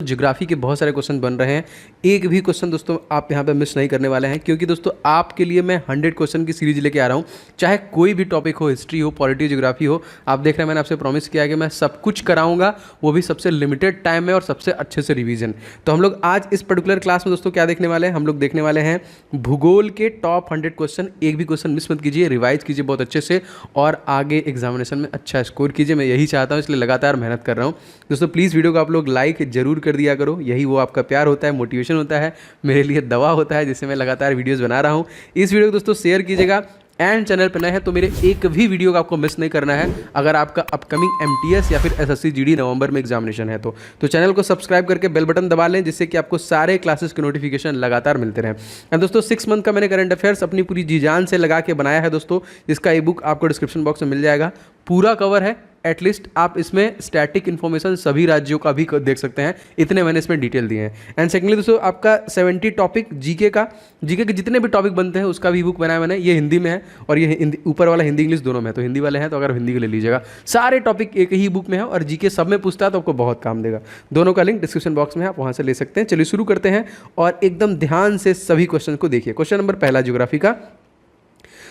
Geography के बहुत सारे क्वेश्चन बन रहे हैं। एक भी क्वेश्चन दोस्तों आप यहाँ पे मिस नहीं करने वाले हैं, क्योंकि दोस्तों आपके लिए मैं 100 क्वेश्चन की सीरीज लेके आ रहा हूँ। चाहे कोई भी टॉपिक हो, हिस्ट्री हो, पॉलिटी, ज्योग्राफी हो, आप देख रहे हैं मैंने आपसे प्रॉमिस किया है कि मैं सब कुछ कराऊंगा, वो भी सबसे लिमिटेड टाइम में और सबसे अच्छे से रिवीजन। तो हम लोग आज इस पर्टिकुलर क्लास में दोस्तों क्या देखने वाले हैं, हम लोग देखने वाले हैं भूगोल के टॉप 100 क्वेश्चन। एक भी क्वेश्चन मिस मत कीजिए, रिवाइज कीजिए बहुत अच्छे से और आगे एग्जामिनेशन में अच्छा स्कोर कीजिए। मैं यही चाहता हूँ, इसलिए लगातार मेहनत कर रहा हूँ। दोस्तों प्लीज़ वीडियो को आप लोग लाइक जरूर कर दिया करो, यही वो आपका प्यार होता है, मोटिवेशन होता है, मेरे लिए दवा होता है जिससे मैं लगातार वीडियोस बना रहा हूँ। इस वीडियो को दोस्तों शेयर कीजिएगा एंड चैनल पर नए हैं तो मेरे एक भी वीडियो का आपको मिस नहीं करना है। अगर आपका अपकमिंग एमटीएस या फिर एसएससी जीडी नवंबर में एग्जामिनेशन है तो चैनल को सब्सक्राइब करके बेल बटन दबा लें, जिससे कि आपको सारे क्लासेस के नोटिफिकेशन लगातार मिलते रहें। एंड दोस्तों 6 मंथ का मैंने करंट अफेयर्स अपनी पूरी जी जान से लगा के बनाया है दोस्तों, जिसका ई बुक आपको डिस्क्रिप्शन बॉक्स में मिल जाएगा। पूरा कवर है, एटलीस्ट आप इसमें स्टैटिक इन्फॉर्मेशन सभी राज्यों का भी देख सकते हैं, इतने मैंने इसमें डिटेल दिए हैं। एंड सेकेंडली दोस्तों आपका 70 टॉपिक जीके के जितने भी टॉपिक बनते हैं उसका भी बुक बनाया मैंने, ये हिंदी में है और ये हिंदी ऊपर वाला हिंदी इंग्लिश दोनों में है, तो हिंदी वाले हैं तो अगर हिंदी के ले लीजिएगा। सारे टॉपिक एक ही बुक में है और जीके सब में पूछता है तो आपको बहुत काम देगा। दोनों का लिंक डिस्क्रिप्शन बॉक्स में है, आप वहाँ से ले सकते हैं। चलिए शुरू करते हैं और एकदम ध्यान से सभी क्वेश्चन को देखिए। क्वेश्चन नंबर पहला ज्योग्राफी का,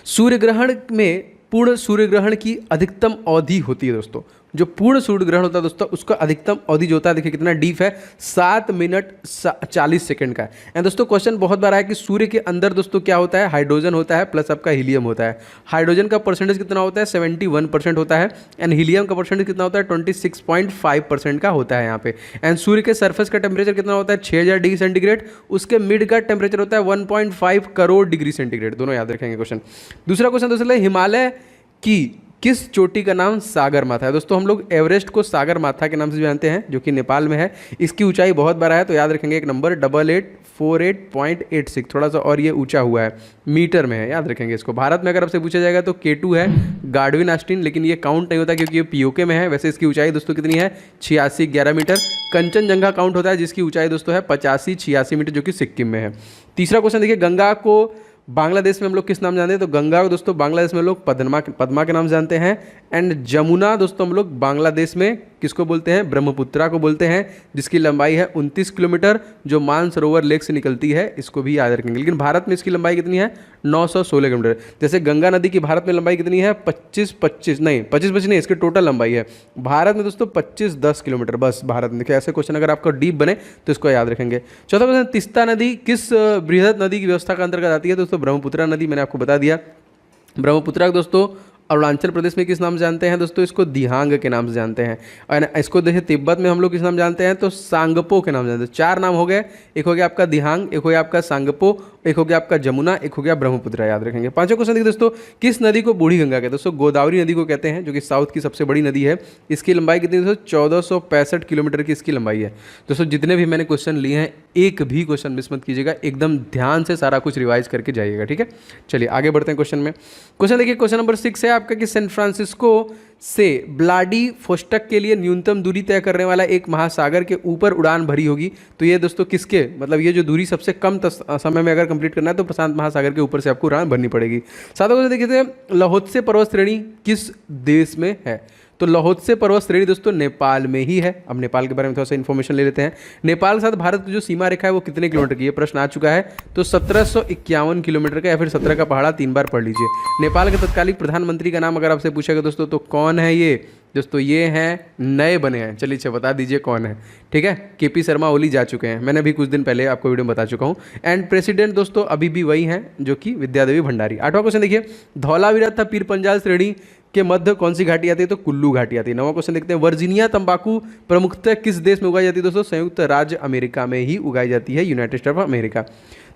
सूर्य ग्रहण में पूर्ण सूर्य ग्रहण की अधिकतम अवधि होती है दोस्तों। जो पूर्ण सूर्य ग्रहण होता है दोस्तों उसका अधिकतम अवधि जो होता है, देखिए कितना डीप है, 7 मिनट 40 सेकंड का है। एंड दोस्तों क्वेश्चन बहुत बार है कि सूर्य के अंदर दोस्तों क्या होता है, हाइड्रोजन होता है प्लस आपका हीलियम होता है। हाइड्रोजन का परसेंटेज कितना होता है, 71% होता है। एंड हीलियम का परसेंटेज कितना होता है, 26.5% का होता है यहाँ पे। एंड सूर्य के सरफेस का टेम्परेचर कितना होता है, 6000 डिग्री सेंटीग्रेड। उसके मिड का टेम्परेचर होता है 1.5 करोड़ डिग्री सेंटीग्रेड। दोनों याद रखेंगे क्वेश्चन। दूसरा क्वेश्चन दोस्तों, हिमालय की किस चोटी का नाम सागर माथा है। दोस्तों हम लोग एवरेस्ट को सागर माथा के नाम से जानते हैं, जो कि नेपाल में है। इसकी ऊंचाई बहुत बड़ा है, तो याद रखेंगे एक नंबर 8848.86, थोड़ा सा और ये ऊंचा हुआ है, मीटर में है, याद रखेंगे इसको। भारत में अगर आपसे पूछा जाएगा तो K2 है, गार्डविन आस्टीन, लेकिन ये काउंट नहीं होता क्योंकि ये पीओके में है। वैसे इसकी ऊंचाई दोस्तों कितनी है, 8611 मीटर। कंचनजंगा काउंट होता है जिसकी ऊंचाई दोस्तों है 8586 मीटर, जो कि सिक्किम में है। तीसरा क्वेश्चन देखिए, गंगा को बांग्लादेश में हम लोग किस नाम जानते हैं, तो गंगा को दोस्तों बांग्लादेश में लोग पद्मा के नाम जानते हैं। एंड जमुना दोस्तों हम लोग बांग्लादेश में किसको बोलते हैं, ब्रह्मपुत्रा को बोलते हैं, जिसकी लंबाई है 29 किलोमीटर, जो मानसरोवर लेक से निकलती है, इसको भी याद रखेंगे। लेकिन भारत में इसकी लंबाई कितनी है, 916 किलोमीटर। जैसे गंगा नदी की भारत में लंबाई कितनी है, 25 नहीं, इसकी टोटल लंबाई है भारत में दोस्तों 25-10 किलोमीटर बस भारत में। देखिए ऐसे क्वेश्चन अगर आपका डीप बने तो इसको याद रखेंगे। चौथा क्वेश्चन, तीस्ता नदी किस बृहद नदी की व्यवस्था का अंतर्गत आती है, दोस्तों ब्रह्मपुत्रा नदी, मैंने आपको बता दिया। ब्रह्मपुत्रा दोस्तों अरुणाचल प्रदेश में किस नाम से जानते हैं दोस्तों, इसको दिहांग के नाम से जानते हैं। और इसको देखिए तिब्बत में हम लोग किस नाम जानते हैं, तो सांगपो के नाम से जानते हैं। 4 नाम हो गए, एक हो गया आपका दिहांग, एक हो गया आपका सांगपो, एक हो गया आपका जमुना, एक हो गया ब्रह्मपुत्रा, याद रखेंगे। पांचवा क्वेश्चन देखिए दोस्तों, किस नदी को बूढ़ी गंगा कहते हैं, दोस्तों गोदावरी नदी को कहते हैं, जो कि साउथ की सबसे बड़ी नदी है। इसकी लंबाई कितनी दोस्तों, 1465 किलोमीटर की इसकी लंबाई है। दोस्तों जितने भी मैंने क्वेश्चन लिए हैं एक भी क्वेश्चन मिस मत कीजिएगा, एकदम ध्यान से सारा कुछ रिवाइज करके जाइएगा, ठीक है। चलिए आगे बढ़ते हैं क्वेश्चन में। क्वेश्चन देखिए, क्वेश्चन नंबर 6 है आपका कि सैन फ्रांसिस्को से व्लादिवोस्टोक के लिए न्यूनतम दूरी तय करने वाला एक महासागर के ऊपर उड़ान भरी होगी। तो ये दोस्तों किसके, मतलब ये जो दूरी सबसे कम समय में अगर कंप्लीट करना है तो प्रशांत महासागर के ऊपर से आपको उड़ान भरनी पड़ेगी। सातवां क्वेश्चन देखिए, लाओत्से पर्वत श्रेणी किस देश में है, तो लाओत्से पर्वत श्रेणी दोस्तों नेपाल में ही है। अब नेपाल के बारे में थोड़ा सा इन्फॉर्मेशन ले लेते हैं। नेपाल के साथ भारत की जो सीमा रेखा है वो कितने किलोमीटर की है, प्रश्न आ चुका है, तो 1751 किलोमीटर का, या फिर 17 का पहाड़ा 3 बार पढ़ लीजिए। नेपाल के तत्कालिक प्रधानमंत्री का नाम अगर आपसे पूछेगा दोस्तों तो कौन है ये, दोस्तों ये हैं, नए बने हैं, चलिए बता दीजिए कौन है, ठीक है। KP शर्मा ओली जा चुके हैं, मैंने भी कुछ दिन पहले आपको वीडियो में बता चुका हूँ। एंड प्रेसिडेंट दोस्तों अभी भी वही हैं, जो कि विद्यादेवी भंडारी। 8वां क्वेश्चन देखिए, धौलावीरा तथा पीर पंजाल श्रेणी के मध्य कौन सी घाटी आती है, तो कुल्लू घाटी आती है। 9वां क्वेश्चन देखते हैं, वर्जीनिया तंबाकू प्रमुखतः किस देश में उगाई जाती है, दोस्तों संयुक्त राज्य अमेरिका में ही उगाई जाती है, यूनाइटेड स्टेट ऑफ अमेरिका।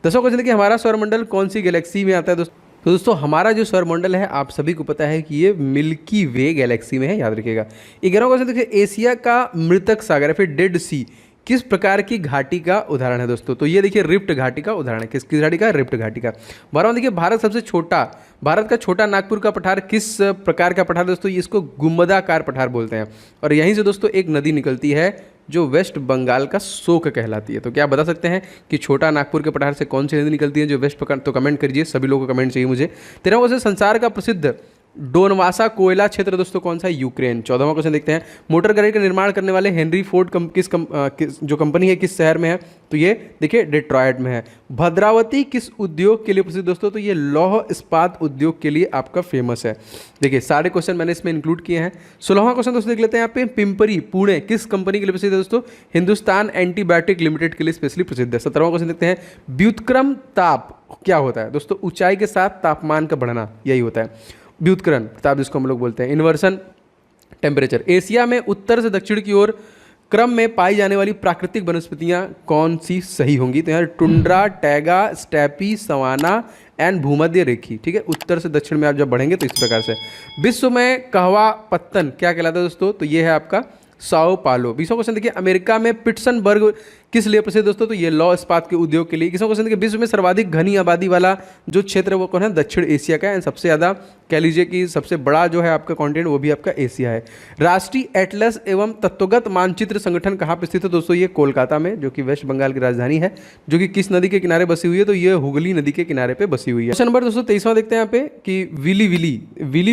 10वां क्वेश्चन देखिए, हमारा सौरमंडल कौन सी गैलेक्सी में आता है, तो दोस्तों हमारा जो सौरमंडल है आप सभी को पता है कि ये मिल्की वे गैलेक्सी में है, याद रखिएगा। 11वां क्वेश्चन देखिए, एशिया का मृतक सागर या फिर डेड सी किस प्रकार की घाटी का उदाहरण है दोस्तों, तो ये देखिए रिफ्ट घाटी का उदाहरण है। किस घाटी का, रिफ्ट घाटी का। 12वां देखिए, भारत का छोटा नागपुर का पठार किस प्रकार का पठार दोस्तों, इसको गुंबदाकार पठार बोलते हैं। और यहीं से दोस्तों एक नदी निकलती है जो वेस्ट बंगाल का शोक कहलाती है। तो क्या आप बता सकते हैं कि छोटा नागपुर के पठार से कौन सी नदी निकलती है जो वेस्ट, तो कमेंट करिए, सभी लोगों को कमेंट चाहिए मुझे। 13वां क्वेश्चन, संसार का प्रसिद्ध डोनवासा कोयला क्षेत्र दोस्तों कौन सा है? यूक्रेन। 14वां क्वेश्चन देखते हैं, मोटर गाड़ी का निर्माण करने वाले हेनरी फोर्ड जो कंपनी है किस शहर में है? तो ये देखिए डिट्रॉयट में है। भद्रावती किस उद्योग के लिए प्रसिद्ध दोस्तों? तो ये लौह इस्पात उद्योग के लिए आपका फेमस है। देखिए सारे क्वेश्चन मैंने इसमें इंक्लूड किए हैं। 16वां क्वेश्चन दोस्तों देख लेते हैं यहाँ पे, पिंपरी पुणे किस कंपनी के लिए प्रसिद्ध है दोस्तों? हिंदुस्तान एंटीबायोटिक लिमिटेड के लिए स्पेशली प्रसिद्ध है। 17वां क्वेश्चन देखते हैं, व्युत्क्रम ताप क्या होता है दोस्तों? ऊंचाई के साथ तापमान का बढ़ना, यही होता है व्युत्क्रम ताप, जिसको हम लोग बोलते हैं इन्वर्सन टेम्परेचर। एशिया में उत्तर से दक्षिण की ओर क्रम में पाई जाने वाली प्राकृतिक वनस्पतियां कौन सी सही होंगी? तो यहाँ tundra, taiga, steppe, savanna and भूमध्य रेखी। ठीक है, उत्तर से दक्षिण में आप जब बढ़ेंगे तो इस प्रकार से। विश्व में कहवा पत्तन क्या कहलाता है दोस्तों? तो ये है आपका साओ पालो। 20वां क्वेश्चन देखिए, अमेरिका में पिट्सबर्ग किस लिए प्रसिद्ध दोस्तों? तो ये लौह इस्पात के उद्योग के लिए। 21वां क्वेश्चन देखिए, विश्व में सर्वाधिक घनी आबादी वाला जो क्षेत्र है वो कौन है? दक्षिण एशिया का है। सबसे ज़्यादा कह लीजिए कि सबसे बड़ा जो है आपका कॉन्टिनेंट वो भी आपका एशिया है। राष्ट्रीय एटलस एवं तत्वगत मानचित्र संगठन कहाँ पर स्थित है दोस्तों? ये कोलकाता में, जो कि वेस्ट बंगाल की राजधानी है, जो कि किस नदी के किनारे बसी हुई है? तो ये हुगली नदी के किनारे पे बसी हुई है। क्वेश्चन नंबर दोस्तों 23वां देखते हैं यहाँ पे कि विली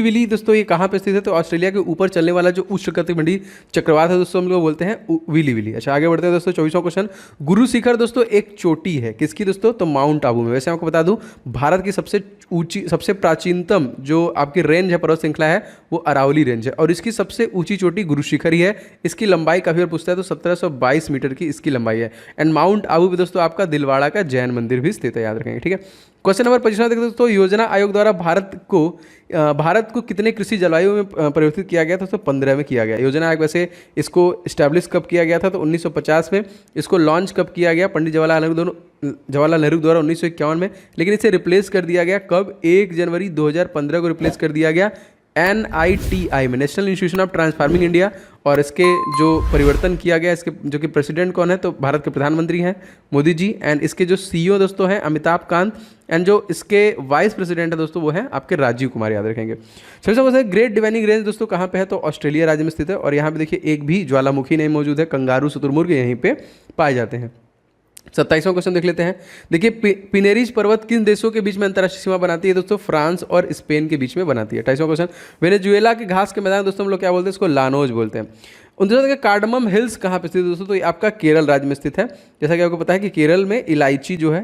विली दोस्तों ये कहाँ पे स्थित है? तो ऑस्ट्रेलिया के ऊपर चलने वाला जो उष्णकटिबंधीय चक्रवात है दोस्तों, हम लोग बोलते हैं विली विली। अच्छा आगे बढ़ते हैं दोस्तों। 24वां क्वेश्चन, गुरु शिखर दोस्तों एक चोटी है, किसकी दोस्तों? तो माउंट आबू में। वैसे आपको बता दूं, भारत की सबसे ऊंची, सबसे प्राचीनतम जो आपकी रेंज है, पर्वत श्रृंखला है, वो अरावली रेंज है, और इसकी सबसे ऊंची चोटी गुरु शिखर ही है। इसकी लंबाई काफी बार पूछता है, तो 1722 मीटर की इसकी लंबाई है। एंड माउंट आबू पे दोस्तों आपका दिलवाड़ा का जैन मंदिर भी स्थित है, याद रखेंगे। ठीक है, क्वेश्चन नंबर 25 देखते हैं दोस्तों, योजना आयोग द्वारा भारत को कितने कृषि जलवायु में परिवर्तित किया गया था? तो 15 में किया गया। योजना आयोग वैसे इसको स्टैब्लिश कब किया गया था? तो 1950 में। इसको लॉन्च कब किया गया? पंडित जवाहरलाल नेहरू द्वारा 1951 में। लेकिन इसे रिप्लेस कर दिया गया कब? 1 जनवरी 2015 को रिप्लेस कर दिया गया NITI में, national institution of transforming India. और इसके जो परिवर्तन किया गया, इसके जो कि प्रेसिडेंट कौन है? तो भारत के प्रधानमंत्री हैं मोदी जी। एंड इसके जो CEO दोस्तों हैं अमिताभ कांत। एंड जो इसके वाइस प्रेसिडेंट है दोस्तों वो है आपके राजीव कुमार, याद रखेंगे। सबसे ग्रेट डिवाइनिंग रेंज दोस्तों कहाँ पे है? तो ऑस्ट्रेलिया राज्य में स्थित है। और यहाँ पे देखिए एक भी ज्वालामुखी नहीं मौजूद है, कंगारू शुतुरमुर्ग यहीं पे पाए जाते हैं। 27वां क्वेश्चन देख लेते हैं। देखिए पिनेरीज पर्वत किन देशों के बीच में अंतर्राष्ट्रीय सीमा बनाती है दोस्तों? फ्रांस और स्पेन के बीच में बनाती है। 28वां क्वेश्चन, वेनेजुएला के घास के मैदान दोस्तों हम लोग क्या बोलते हैं? इसको लानोज बोलते हैं। 29वां कार्डमम हिल्स कहाँ पे स्थित है दोस्तों? तो ये आपका केरल राज्य में स्थित है। जैसा कि आपको पता है कि केरल में इलायची जो है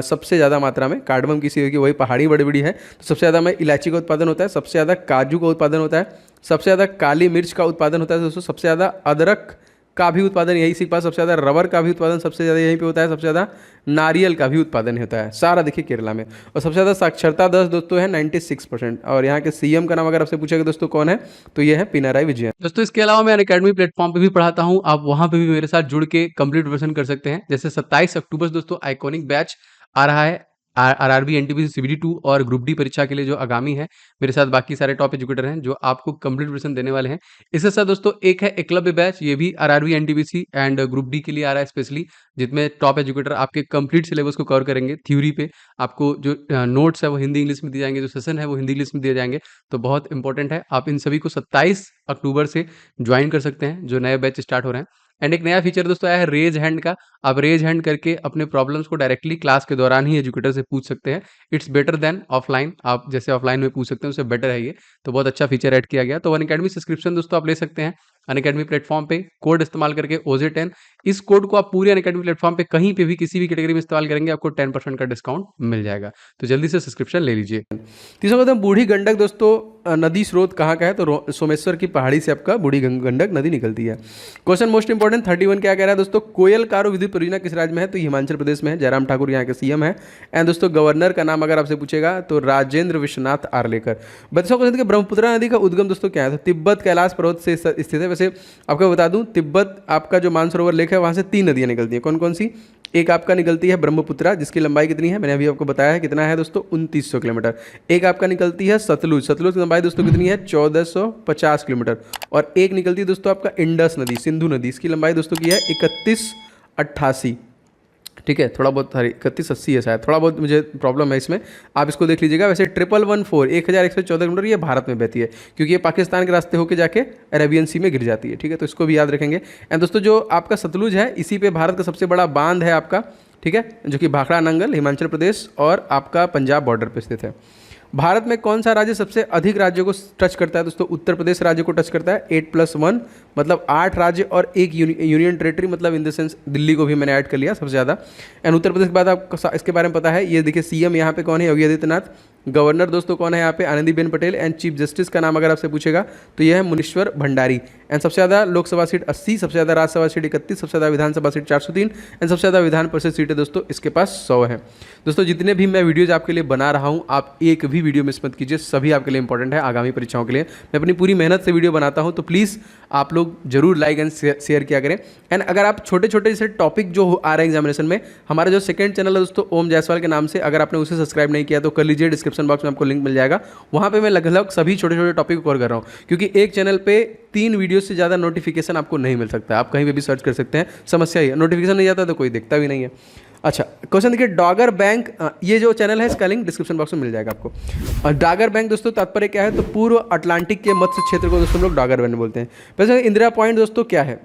सबसे ज़्यादा मात्रा में, कार्डमम किसी होगी वही पहाड़ी बड़ी बड़ी है, तो सबसे ज़्यादा में इलायची का उत्पादन होता है, सबसे ज़्यादा काजू का उत्पादन होता है, सबसे ज़्यादा काली मिर्च का उत्पादन होता है दोस्तों, सबसे ज़्यादा अदरक का भी उत्पादन यही से पास, सबसे ज़्यादा रबर का भी उत्पादन सबसे ज़्यादा यहीं पे होता है, सबसे ज़्यादा नारियल का भी उत्पादन होता है, सारा देखिए केरला में। और सबसे ज़्यादा साक्षरता दर दोस्तों है 96%। और यहाँ के CM का नाम अगर आपसे पूछेगा दोस्तों कौन है, तो ये है पिनाराई विजयन। दोस्तों इसके अलावा मैं अनअकैडमी प्लेटफॉर्म पे भी पढ़ाता हूँ, आप वहाँ पे भी मेरे साथ जुड़ के कंप्लीट प्रिपरेशन कर सकते हैं। जैसे 27 अक्टूबर दोस्तों आइकॉनिक बैच आ रहा है, RRB NTPC CBD 2 और ग्रुप डी परीक्षा के लिए जो आगामी है। मेरे साथ बाकी सारे टॉप एजुकेटर हैं जो आपको कंप्लीट प्रिपरेशन देने वाले हैं। इसके साथ दोस्तों एक है एकलव्य बैच, ये भी RRB NTPC and group D के लिए आ रहा है स्पेशली, जिसमें टॉप एजुकेटर आपके कंप्लीट सिलेबस को कवर करेंगे। थ्योरी पे आपको जो नोट्स है वो हिंदी इंग्लिश में दिए जाएंगे, जो सेशन है वो हिंदी इंग्लिश में दिए जाएंगे, तो बहुत इंपॉर्टेंट है। आप इन सभी को 27 अक्टूबर से ज्वाइन कर सकते हैं, जो नए बैच स्टार्ट हो रहे हैं। एंड एक नया फीचर दोस्तों आया है रेज हैंड का। आप रेज हैंड करके अपने प्रॉब्लम्स को डायरेक्टली क्लास के दौरान ही एजुकेटर से पूछ सकते हैं। इट्स बेटर देन ऑफलाइन, आप जैसे ऑफलाइन में पूछ सकते हैं उससे बेटर है ये, तो बहुत अच्छा फीचर ऐड किया गया। तो अनअकैडमी सब्सक्रिप्शन दोस्तों आप ले सकते हैं अनअकैडमी प्लेटफॉर्म पे, कोड इस्तेमाल करके OJ10। इस कोड को आप पूरे अनअकैडमी प्लेटफॉर्म पे कहीं पे भी किसी भी कैटेगरी में इस्तेमाल करेंगे, आपको 10% का डिस्काउंट मिल जाएगा, तो जल्दी से सब्सक्रिप्शन ले लीजिए। तीसरा क्वेश्चन, बूढ़ी गंडक दोस्तों नदी स्रोत कहाँ का है? तो सोमेश्वर की पहाड़ी से आपका बूढ़ी गंडक नदी निकलती है। क्वेश्चन मोस्ट इंपॉर्टेंट 31 क्या कह रहा है दोस्तों? कोयल कारो विद्युत परियोजना किस राज्य में है? तो हिमाचल प्रदेश में है, जयराम ठाकुर यहाँ के CM है। एंड दोस्तों गवर्नर का नाम अगर आपसे पूछेगा तो राजेंद्र विश्वनाथ आर्लेकर। 32वां क्वेश्चन, ब्रह्मपुत्रा नदी का उद्गम दोस्तों क्या है? तो तिब्बत कैलाश पर्वत से स्थित है। वैसे आपको बता दूं, तिब्बत आपका जो मानसरोवर लेक है वहाँ से 3 नदियाँ निकलती हैं। कौन कौन सी? एक आपका निकलती है ब्रह्मपुत्रा, जिसकी लंबाई कितनी है मैंने अभी आपको बताया है, कितना है दोस्तों 2900 किलोमीटर। एक आपका निकलती है सतलुज, सतलुज की लंबाई दोस्तों कितनी है 1450 किलोमीटर। और एक निकलती है दोस्तों आपका इंडस नदी, सिंधु नदी, इसकी लंबाई दोस्तों की है 3188। ठीक है, थोड़ा बहुत 3180 है शायद, थोड़ा बहुत मुझे प्रॉब्लम है इसमें, आप इसको देख लीजिएगा। वैसे 1114 1114 किलोमीटर ये भारत में बहती है, क्योंकि ये पाकिस्तान के रास्ते होकर जाके अरेबियन सी में गिर जाती है। ठीक है, तो इसको भी याद रखेंगे। एंड दोस्तों जो आपका सतलुज है, इसी पे भारत का सबसे बड़ा बांध है आपका, ठीक है, जो कि भाखड़ा नंगल हिमाचल प्रदेश और आपका पंजाब बॉर्डर पर स्थित है। भारत में कौन सा राज्य सबसे अधिक राज्यों को टच करता है दोस्तों? उत्तर प्रदेश राज्य को टच करता है 8+1, मतलब 8 राज्य और एक यूनियन टेरिटरी, मतलब इन द सेंस दिल्ली को भी मैंने ऐड कर लिया सबसे ज़्यादा। एंड उत्तर प्रदेश के बाद आपको इसके बारे में पता है, ये देखिए सीएम यहाँ पे कौन है? योगी आदित्यनाथ। गवर्नर दोस्तों कौन है यहाँ पे? Anandiben Patel. And chief justice का नाम अगर आपसे पूछेगा तो यह है मुनीश्वर भंडारी। एंड सबसे ज़्यादा लोकसभा सीट 80, सबसे ज़्यादा राज्यसभा सीट 31, सबसे ज़्यादा विधानसभा सीट 403 एंड सबसे ज़्यादा विधान परिषद सीटें दोस्तों इसके पास 100 है। दोस्तों जितने भी मैं वीडियोज़ आपके लिए बना रहा हूँ, आप एक भी वीडियो मिस मत कीजिए, सभी आपके लिए इंपॉर्टेंट है आगामी परीक्षाओं के लिए। मैं अपनी पूरी मेहनत से वीडियो बनाता हूँ, तो प्लीज़ आप लोग जरूर लाइक एंड शेयर किया करें। एंड अगर आप छोटे छोटे जैसे टॉपिक जो आ रहे हैं एग्जामिनेशन में, हमारा जो सेकंड चैनल है दोस्तों ओम जायसवाल के नाम से, अगर आपने उसे सब्सक्राइब नहीं किया तो कर लीजिए, डिस्क्रिप्शन बॉक्स में आपको लिंक मिल जाएगा। वहाँ पे मैं लगभग सभी छोटे छोटे टॉपिक को कवर कर रहा हूँ, क्योंकि एक चैनल पे 3 वीडियो से ज़्यादा नोटिफिकेशन आपको नहीं मिल सकता। आप कहीं पे भी सर्च कर सकते हैं, समस्या ही है नोटिफिकेशन नहीं जाता तो कोई देखता भी नहीं है। अच्छा क्वेश्चन देखिए, डॉगर बैंक, ये जो चैनल है इसका लिंक डिस्क्रिप्शन बॉक्स में मिल जाएगा आपको। और डॉगर बैंक दोस्तों तात्पर्य क्या है? तो पूर्व अटलांटिक के मत्स्य क्षेत्र को दोस्तों हम लोग डॉगर बैंक बोलते हैं। वैसे इंदिरा पॉइंट दोस्तों क्या है,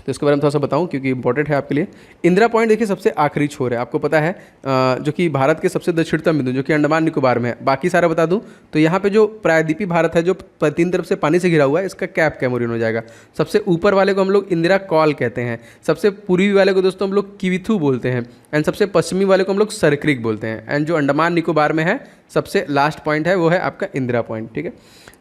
तो इसके बारे में थोड़ा सा बताऊं क्योंकि इंपॉर्टेंट है आपके लिए। इंदिरा पॉइंट देखिए सबसे आखिरी छोर है, आपको पता है, जो कि भारत के सबसे दक्षिणतम बिंदु जो कि अंडमान निकोबार में है। बाकी सारा बता दूं तो यहाँ पे जो प्रायद्वीपीय भारत है जो 3 तरफ से पानी से घिरा हुआ है, इसका कैप कैमोरिन हो जाएगा। सबसे ऊपर वाले को हम लोग इंदिरा कॉल कहते हैं, सबसे पूर्वी वाले को दोस्तों हम लोग किविथू बोलते हैं, एंड सबसे पश्चिमी वाले को हम लोग सरक्रिक बोलते हैं। एंड जो अंडमान निकोबार में है सबसे लास्ट पॉइंट है वो है आपका इंदिरा पॉइंट। ठीक है,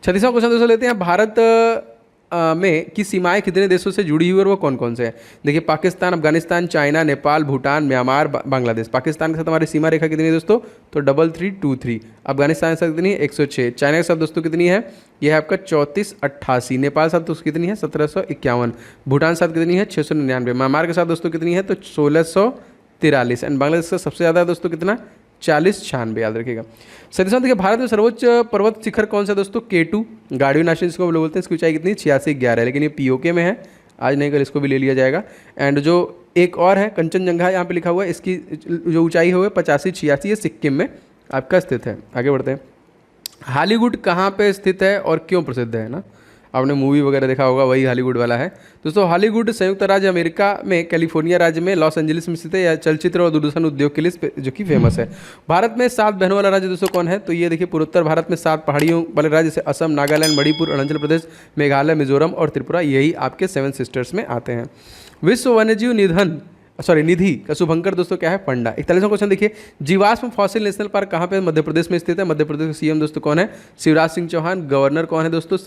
36वां क्वेश्चन दोस्तों लेते हैं, भारत में की सीमाएं कितने देशों से जुड़ी हुई और वो कौन कौन से हैं? देखिए पाकिस्तान, अफगानिस्तान, चाइना, नेपाल, भूटान, म्यांमार, बांग्लादेश। पाकिस्तान के साथ हमारी सीमा रेखा कितनी है दोस्तों? तो 3323। अफगानिस्तान के साथ कितनी है? 106। चाइना के साथ दोस्तों कितनी है? यह है आपका 3488। नेपाल के साथ दोस्तों कितनी है? 1751। भूटान के साथ कितनी है? 699। म्यांमार के साथ दोस्तों कितनी है? तो 1643। एंड बांग्लादेश का सबसे ज़्यादा दोस्तों कितना? 4096, याद रखिएगा। सतीश देखिए, भारत में सर्वोच्च पर्वत शिखर कौन सा दोस्तों? K2 गार्डविन नाशन इसको हम लोग बोलते हैं। इसकी ऊंचाई कितनी? 8611 है, लेकिन ये POK में है, आज नहीं कल इसको भी ले लिया जाएगा। एंड जो एक और है कंचनजंगा यहाँ पे लिखा हुआ है, इसकी जो ऊंचाई है वो 8586, ये सिक्किम में आपका स्थित है। आगे बढ़ते हैं, हॉलीवुड कहाँ पे स्थित है और क्यों प्रसिद्ध है ना? आपने मूवी वगैरह देखा होगा, वही हॉलीवुड वाला है दोस्तों। हॉलीवुड संयुक्त राज्य अमेरिका में कैलिफोर्निया राज्य में लॉस एंजलिस में स्थित है, या चलचित्र और दूरदर्शन उद्योग के लिए जो कि फेमस है। भारत में 7 बहनों वाला राज्य दोस्तों कौन है? तो ये देखिए पूर्वोत्तर भारत में 7 पहाड़ियों वाले राज्य जैसे असम, नागालैंड, मणिपुर, अरुणाचल प्रदेश, मेघालय, मिजोरम और त्रिपुरा, यही आपके 7 सिस्टर्स में आते हैं। विश्व वन्यजीव निधि का शुभंकर दोस्तों क्या है? पंडा। 41वां क्वेश्चन देखिए, जीवाश्म फॉसिल नेशनल पार्क कहाँ पे? मध्य प्रदेश में स्थित है। मध्य प्रदेश के सीएम दोस्तों कौन है? शिवराज सिंह चौहान। गवर्नर कौन है दोस्तों?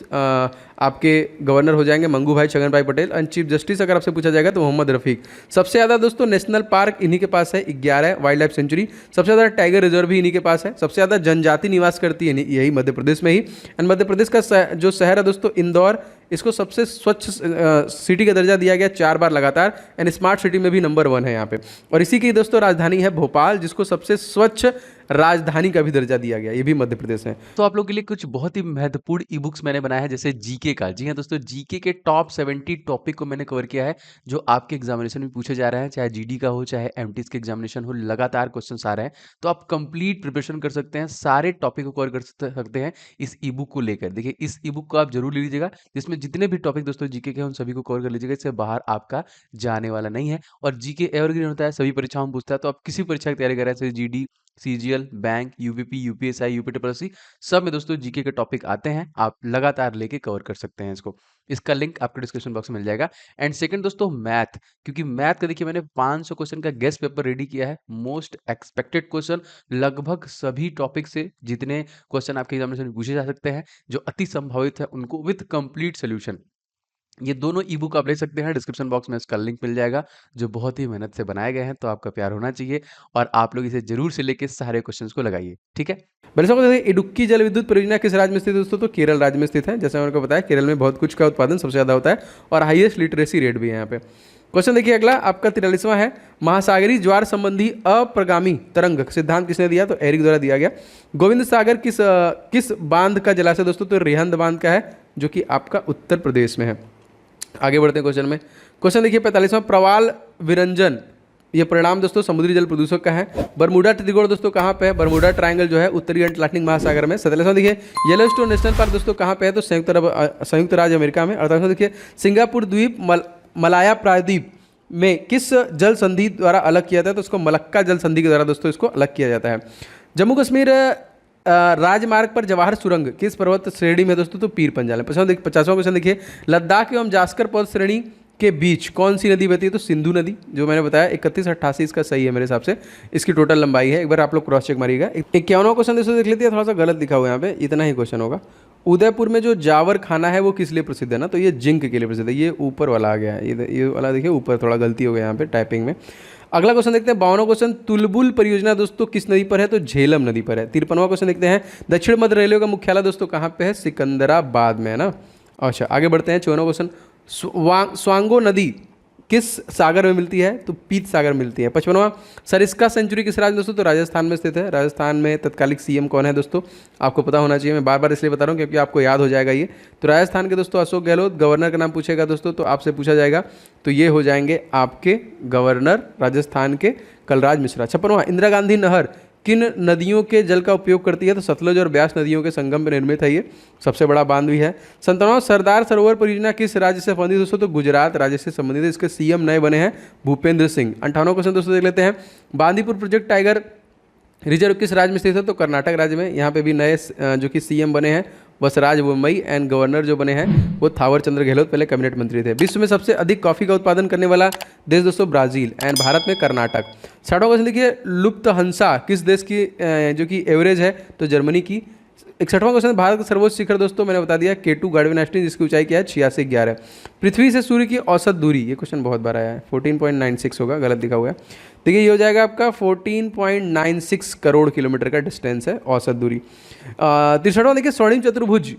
आपके गवर्नर हो जाएंगे मंगू भाई छगन भाई पटेल। एंड चीफ जस्टिस अगर आपसे पूछा जाएगा तो मोहम्मद रफीक। सबसे ज़्यादा दोस्तों नेशनल पार्क इन्हीं के पास है, 11 वाइल्ड लाइफ सेंचुरी। सबसे ज़्यादा टाइगर रिजर्व भी इन्हीं के पास है। सबसे ज़्यादा जनजाति निवास करती है यही मध्य प्रदेश में ही। एंड मध्य प्रदेश का जो शहर है दोस्तों इंदौर, इसको सबसे स्वच्छ सिटी का दर्जा दिया गया 4 बार लगातार। एंड स्मार्ट सिटी में भी नंबर 1 है यहाँ पे। और इसी की दोस्तों राजधानी है भोपाल, जिसको सबसे स्वच्छ राजधानी का भी दर्जा दिया गया, ये भी मध्य प्रदेश है। तो आप लोग के लिए कुछ बहुत ही महत्वपूर्ण ई बुक्स मैंने बनाया है, जैसे जीके का। जी हाँ दोस्तों, जीके के टॉप 70 टॉपिक को मैंने कवर किया है जो आपके एग्जामिनेशन में पूछे जा रहे हैं, चाहे जीडी का हो चाहे एमटीएस के एग्जामिनेशन हो, लगातार क्वेश्चन आ रहे हैं। तो आप कंप्लीट प्रिपरेशन कर सकते हैं, सारे टॉपिक को कवर कर सकते हैं इस ई बुक को लेकर। देखिए इस ई बुक को आप जरूर ले लीजिएगा, जिसमें जितने भी टॉपिक दोस्तों जीके के हैं उन सभी को कवर कर लीजिएगा, इससे बाहर आपका जाने वाला नहीं है। और जीके एवरग्रीन होता है, सभी परीक्षाओं में पूछता है, तो आप किसी परीक्षा की तैयारी कर रहे हैं जैसे GD, CGL, bank, UPP, UPSI, UP triple SC, सब में दोस्तों जीके के टॉपिक आते हैं, आप लगातार लेके कवर कर सकते हैं इसको। इसका लिंक आपको डिस्क्रिप्शन बॉक्स में मिल जाएगा। एंड सेकंड दोस्तों मैथ, क्योंकि मैथ का देखिए मैंने 500 क्वेश्चन का गेस्ट पेपर रेडी किया है, मोस्ट एक्सपेक्टेड क्वेश्चन, लगभग सभी टॉपिक से जितने क्वेश्चन आपके एग्जामिनेशन में पूछे जा सकते हैं जो अति संभावित है उनको विद कंप्लीट सोल्यूशन, ये दोनों ई बुक आप ले सकते हैं। डिस्क्रिप्शन बॉक्स में इसका लिंक मिल जाएगा, जो बहुत ही मेहनत से बनाए गए हैं, तो आपका प्यार होना चाहिए और आप लोग इसे जरूर से लेके सारे क्वेश्चंस को लगाइए, ठीक है। इडुक्की जल विद्युत परियोजना किस राज्य में स्थित है दोस्तों? तो केरल राज्य में स्थित है। जैसे मैंने आपको बताया केरल में बहुत कुछ का उत्पादन सबसे ज़्यादा होता है और हाईएस्ट लिटरेसी रेट भी है यहाँ पे। क्वेश्चन देखिए अगला आपका 43वां है, महासागरीय ज्वार संबंधी अप्रगामी तरंग सिद्धांत किसने दिया? तो एरिक द्वारा दिया गया। गोविंद सागर किस बांध का जलाशय दोस्तों? तो रिहंद बांध का है, जो कि आपका उत्तर प्रदेश में है। आगे बढ़ते हैं क्वेश्चन में। क्वेश्चन देखिए 45वां, प्रवाल विरंजन, ये परिणाम दोस्तों समुद्री जल प्रदूषक का है। बरमूडा त्रिकोण दोस्तों कहाँ पे है? बरमूडा ट्रायंगल जो है उत्तरी अटलांटिक महासागर में। 47वां देखिए येलोस्टोन नेशनल पार्क दोस्तों कहाँ पे है? तो संयुक्त राज्य अमेरिका में। 48वां देखिए सिंगापुर द्वीप मलाया प्रायद्वीप में किस जल संधि द्वारा अलग किया जाता है? तो उसको मलक्का जल संधि के द्वारा दोस्तों इसको अलग किया जाता है। जम्मू कश्मीर राजमार्ग पर जवाहर सुरंग किस पर्वत श्रेणी में है दोस्तों? तो पीर पंजाल है। 50वां क्वेश्चन देखिए, लद्दाख एवं जास्कर पर्वत श्रेणी के बीच कौन सी नदी बहती है? तो सिंधु नदी, जो मैंने बताया 3188 इसका सही है मेरे हिसाब से, इसकी टोटल लंबाई है। एक बार आप लोग क्रॉस चेक मारिएगा। 51वां क्वेश्चन दोस्तों देख लेते हैं, थोड़ा सा गलत लिखा हुआ है यहाँ पे, इतना ही क्वेश्चन होगा। उदयपुर में जो जावर खाना है वो किस लिए प्रसिद्ध है? ना तो ये जिंक के लिए प्रसिद्ध है। ये ऊपर वाला आ गया है, ये वाला देखिए ऊपर थोड़ा गलती हो गया यहाँ पे टाइपिंग में। अगला क्वेश्चन देखते हैं, 52वां क्वेश्चन, तुलबुल परियोजना दोस्तों किस नदी पर है? तो झेलम नदी पर है। 53वां क्वेश्चन देखते हैं, दक्षिण मध्य रेलवे का मुख्यालय दोस्तों कहाँ पे है? सिकंदराबाद में है ना। अच्छा आगे बढ़ते हैं। 54वां क्वेश्चन, स्वांगो नदी किस सागर में मिलती है? तो पीत सागर में मिलती है। 55वां, सरिस्का सेंचुरी किस राज्य में दोस्तों? तो राजस्थान में स्थित है। राजस्थान में तत्कालिक सीएम कौन है दोस्तों? आपको पता होना चाहिए, मैं बार बार इसलिए बता रहा हूँ क्योंकि आपको याद हो जाएगा ये। तो राजस्थान के दोस्तों अशोक गहलोत। गवर्नर का नाम पूछेगा दोस्तों तो आपसे पूछा जाएगा, तो ये हो जाएंगे आपके गवर्नर राजस्थान के कलराज मिश्रा। 56वां, इंदिरा गांधी नहर किन नदियों के जल का उपयोग करती है? तो सतलुज और ब्यास नदियों के संगम पर निर्मित है, ये सबसे बड़ा बांध भी है। 57वां, सरदार सरोवर परियोजना किस राज्य से संबंधित दोस्तों? तो गुजरात राज्य से संबंधित है। इसके सीएम नए बने हैं भूपेंद्र सिंह। 58वां क्वेश्चन दोस्तों देख लेते हैं, बांदीपुर प्रोजेक्ट टाइगर रिजर्व किस राज्य में स्थित है? तो कर्नाटक राज्य में। यहाँ पे भी नए जो कि सीएम बने हैं बसराज बोम्मई, एंड गवर्नर जो बने हैं वो थावर चंद्र गहलोत, पहले कैबिनेट मंत्री थे। विश्व में सबसे अधिक कॉफी का उत्पादन करने वाला देश दोस्तों ब्राजील, एंड भारत में कर्नाटक। 60वां क्वेश्चन देखिए, लुप्त हंसा किस देश की जो कि एवरेज है? तो जर्मनी की। 61वां क्वेश्चन, भारत का सर्वोच्च शिखर दोस्तों मैंने बता दिया K2 गार्डविन आइंस्टीन, जिसकी ऊंचाई क्या है? 8611। पृथ्वी से सूर्य की औसत दूरी, ये क्वेश्चन बहुत बार आया है, 14.96 होगा, गलत लिखा हुआ है। देखिए ये हो जाएगा आपका 14.96 करोड़ किलोमीटर का डिस्टेंस है औसत दूरी। 63वां देखिए, स्वर्णिम चतुर्भुज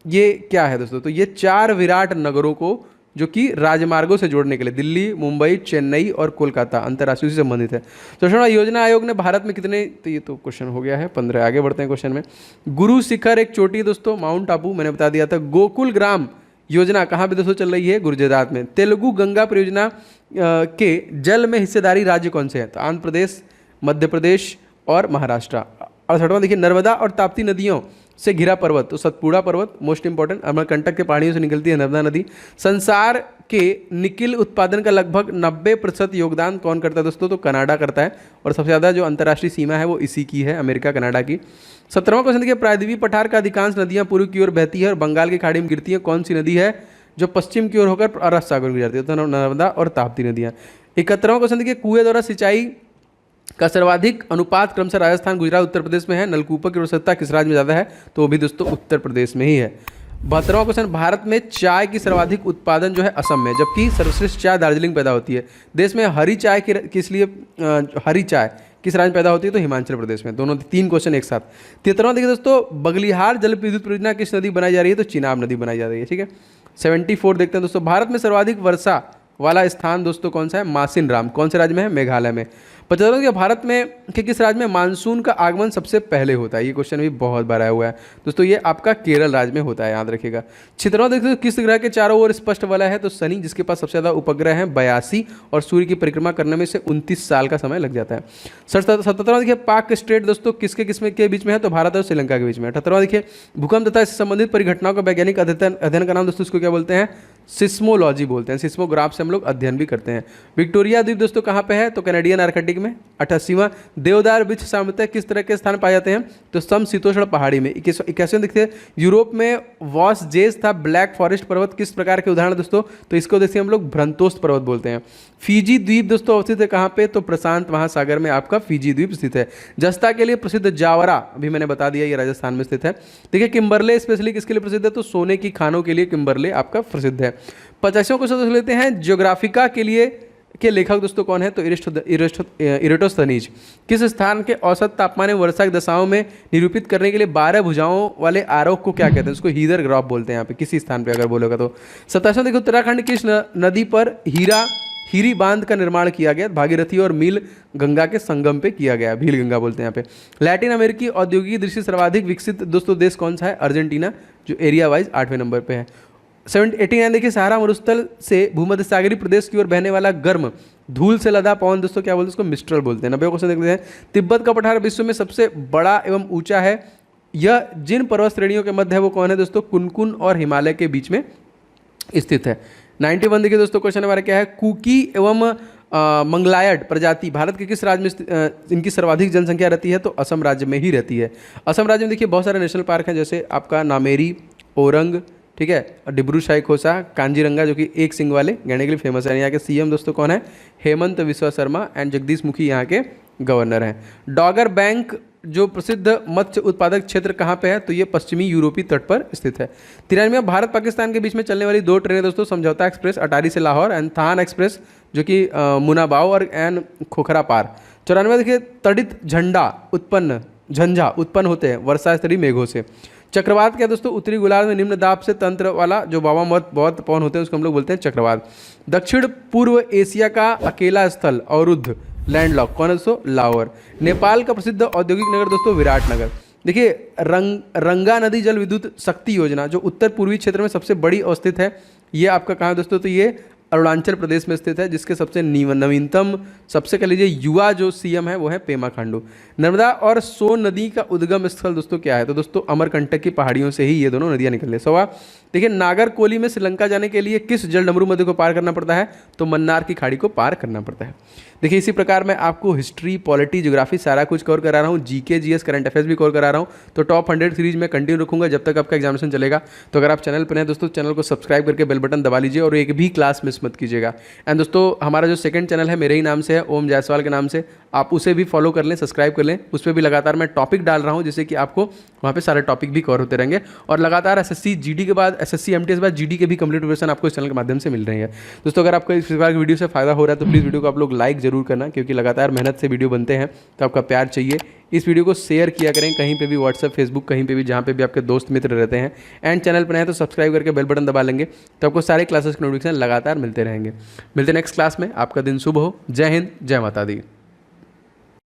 ये क्या है दोस्तों? तो ये 4 विराट नगरों को जो कि राजमार्गों से जोड़ने के लिए, दिल्ली, मुंबई, चेन्नई और कोलकाता, अंतर्राष्ट्रीय से संबंधित है। तो सुनो, योजना आयोग ने भारत में कितने, तो ये तो क्वेश्चन हो गया है 15। आगे बढ़ते हैं क्वेश्चन में। गुरु शिखर एक चोटी दोस्तों माउंट आबू, मैंने बता दिया था। गोकुल ग्राम योजना कहाँ पे दोस्तों चल रही है? गुजरात में। तेलुगु गंगा परियोजना के जल में हिस्सेदारी राज्य कौन से हैं? तो आंध्र प्रदेश, मध्य प्रदेश और महाराष्ट्र। 68वां देखिए, नर्मदा और ताप्ती नदियों से घिरा पर्वत, तो सतपुड़ा पर्वत मोस्ट इंपॉर्टेंट, अमरकंटक के पहाड़ियों से निकलती है नर्मदा नदी। संसार के निकिल उत्पादन का लगभग 90% योगदान कौन करता है दोस्तों? तो कनाडा करता है, और सबसे ज़्यादा जो अंतर्राष्ट्रीय सीमा है वो इसी की है, अमेरिका कनाडा की। 17वां क्वेश्चन देखिए, प्रायद्वीपीय पठार का अधिकांश नदियाँ पूर्व की ओर बहती है और बंगाल की खाड़ी में गिरती है, कौन सी नदी है जो पश्चिम की ओर होकर अरब सागर में गिर जाती है? तो नर्मदा और ताप्ती नदियाँ। 71वां क्वेश्चन देखिए, कुएं द्वारा सिंचाई का सर्वाधिक अनुपात क्रमशः राजस्थान, गुजरात, उत्तर प्रदेश में है। नलकूपों की आवश्यकता किस राज्य में ज़्यादा है? तो वो भी दोस्तों उत्तर प्रदेश में ही है। 72वां क्वेश्चन, भारत में चाय की सर्वाधिक उत्पादन जो है असम में, जबकि सर्वश्रेष्ठ चाय दार्जिलिंग पैदा होती है। देश में हरी चाय किस लिए हरी चाय किस राज्य में पैदा होती है? तो हिमाचल प्रदेश में। दोनों 3 क्वेश्चन एक साथ। 73वां देखिए दोस्तों, बगलिहार जल विद्युत परियोजना किस नदी बनाई जा रही है? तो चिनाब नदी बनाई जा रही है, ठीक है। 74 देखते हैं दोस्तों, भारत में सर्वाधिक वर्षा वाला स्थान दोस्तों कौन सा है? मासिन राम, कौन से राज्य में है? मेघालय में। 75वां कि भारत में के किस राज्य में मानसून का आगमन सबसे पहले होता है? ये क्वेश्चन भी बहुत बार आया हुआ है दोस्तों, ये आपका केरल राज्य में होता है, याद रखिएगा। 76वां देखते हैं, किस ग्रह के चारों ओर स्पष्ट वलय है? तो शनि, जिसके पास सबसे ज़्यादा उपग्रह हैं 82, और सूर्य की परिक्रमा करने में से 29 साल का समय लग जाता है। 77वां देखिए, पाक स्टेट दोस्तों किसके किसमें के बीच में है? तो भारत और श्रीलंका के बीच में। 78वां देखिए, भूकंप तथा इससे संबंधित परिघटनाओं का वैज्ञानिक अध्ययन का नाम दोस्तों इसको क्या बोलते हैं? सिस्मोलॉजी बोलते हैं। सिस्मोग्राफ से हम लोग अध्ययन भी करते हैं। विक्टोरिया द्वीप दोस्तों कहाँ पे है? तो कैनेडियन आर्कटिक में। 88वां, देवदार वृक्ष सामान्यतः किस तरह के स्थान पाए जाते हैं? तो समशीतोष्ण पहाड़ी में। 21वां देखते हैं, यूरोप में वॉस जेज था ब्लैक फॉरेस्ट पर्वत किस प्रकार के उदाहरण दोस्तों? तो इसको देखिए हम लोग भ्रंतोस्त पर्वत बोलते हैं। फीजी द्वीप दोस्तों अवस्थित है कहाँ पे? तो प्रशांत महासागर में आपका फीजी द्वीप स्थित है। जस्ता के लिए प्रसिद्ध जावरा, अभी मैंने बता दिया, ये राजस्थान में स्थित है। देखिए किम्बरले स्पेशली किसके लिए प्रसिद्ध है? तो सोने की खानों के लिए किम्बरले आपका प्रसिद्ध है। 50वां क्वेश्चन लेते हैं, ज्योग्राफिका के लिए के लेखक दोस्तों कौन है? तो इरेटोस्थनीज किस स्थान के औसत तापमान में वर्षा की दशाओं में निरूपित करने के लिए 12 भुजाओं वाले आरोह को क्या कहते हैं? उसको हीदर ग्राफ बोलते हैं यहाँ पे, किसी स्थान पे अगर बोलेगा तो। 27वां देखो, उत्तराखंड किस नदी पर हीरी बांध का निर्माण किया गया? भागीरथी और मील गंगा के संगम पे किया गया, भील गंगा बोलते हैं यहाँ पे। लैटिन अमेरिकी औद्योगिक दृष्टि सर्वाधिक विकसित दोस्तों देश कौन सा है? अर्जेंटीना, जो एरिया वाइज 8वें नंबर पे है। 89 देखिए, सहारा मरुस्थल से भूमध्य सागरीय प्रदेश की ओर बहने वाला गर्म धूल से लदा पवन दोस्तों क्या बोलते हैं? उसको मिस्ट्रल बोलते हैं। 90वां क्वेश्चन देखते हैं, तिब्बत का पठार विश्व में सबसे बड़ा एवं ऊंचा है, यह जिन पर्वत श्रेणियों के मध्य है वो कौन है दोस्तों? कुनकुन और हिमालय के बीच में स्थित है। 91 देखिए दोस्तों, क्वेश्चन हमारा क्या है? कुकी एवं मंगलायड प्रजाति भारत के किस राज्य में इनकी सर्वाधिक जनसंख्या रहती है? तो असम राज्य में ही रहती है। असम राज्य में देखिए बहुत सारे नेशनल पार्क हैं, जैसे आपका नामेरी, ओरंग, ठीक है, और डिब्रू साइखोसा, कांजीरंगा जो कि एक सिंग वाले गैंडे के लिए फेमस है। यहाँ के सीएम दोस्तों कौन है? हेमंत बिस्वा शर्मा एंड जगदीश मुखी यहाँ के गवर्नर हैं। डॉगर बैंक जो प्रसिद्ध मत्स्य उत्पादक क्षेत्र कहाँ पे है? तो ये पश्चिमी यूरोपीय तट पर स्थित है। 93 भारत पाकिस्तान के बीच में चलने वाली 2 ट्रेनें दोस्तों, समझौता एक्सप्रेस अटारी से लाहौर एंड थान एक्सप्रेस जो कि मुनाबाव और एंड खोखरा पार। 94 देखिए तड़ित झंझा उत्पन्न होते हैं वर्षा स्तरीय मेघों से। चक्रवात क्या दोस्तों? उत्तरी गोलार्ध में निम्न दाब से तंत्र वाला जो बहुत पवन होते हैं उसको हम लोग बोलते हैं चक्रवात। दक्षिण पूर्व एशिया का अकेला स्थल अवरुद्ध लैंडलॉक कौन है दोस्तों? लाहौर। नेपाल का प्रसिद्ध औद्योगिक नगर दोस्तों विराटनगर। देखिए रंगा नदी जल विद्युत शक्ति योजना जो उत्तर पूर्वी क्षेत्र में सबसे बड़ी अवस्थित है, ये आपका कहाँ है दोस्तों? तो ये अरुणाचल प्रदेश में स्थित है, जिसके सबसे नवीनतम सबसे कह लीजिए युवा जो सीएम है वो है पेमा खांडू। नर्मदा और सोन नदी का उद्गम स्थल दोस्तों क्या है? तो दोस्तों अमरकंटक की पहाड़ियों से ही ये दोनों नदियां निकल रही। सवाल देखिए नागरकोली में श्रीलंका जाने के लिए किस जल डमरू नदी को पार करना पड़ता है? तो मन्नार की खाड़ी को पार करना पड़ता है। देखिए इसी प्रकार मैं आपको हिस्ट्री, पॉलिटी, ज्योग्राफी सारा कुछ कवर करा रहा हूँ, जीके, जीएस, करंट अफेयर्स भी कवर करा रहा हूँ। तो टॉप 100 सीरीज में कंटिन्यू रखूंगा जब तक आपका एग्जामिनेशन चलेगा। तो अगर आप चैनल पर हैं दोस्तों, चैनल को सब्सक्राइब करके बेल बटन दबा लीजिए और एक भी क्लास मिस मत कीजिएगा। एंड दोस्तों हमारा जो सेकंड चैनल है मेरे ही नाम से है, ओम जायसवाल के नाम से, आप उसे भी फॉलो कर लें, सब्सक्राइब कर लें। उस पर भी लगातार मैं टॉपिक डाल रहा हूँ, जिससे कि आपको वहाँ पे सारे टॉपिक भी कवर होते रहेंगे। और लगातार एसएससी जीडी के बाद एसएससी एमटीएस बाद जीडी के भी कंप्लीट प्रिपरेशन आपको इस चैनल के माध्यम से मिल रही है। दोस्तों अगर आपको इस प्रकार की वीडियो से फायदा हो रहा है तो प्लीज़ वीडियो को आप लोग लाइक जरूर करना, क्योंकि लगातार मेहनत से वीडियो बनते हैं तो आपका प्यार चाहिए। इस वीडियो को शेयर किया करें कहीं पे भी, व्हाट्सएप, फेसबुक, कहीं पे भी जहाँ पे भी आपके दोस्त मित्र रहते हैं। एंड चैनल पर आए तो सब्सक्राइब करके बेल बटन दबा लेंगे, तो आपको सारे क्लासेस के नोटिफिकेशन लगातार मिलते रहेंगे। मिलते नेक्स्ट क्लास में, आपका दिन शुभ हो। जय हिंद, जय माता दी।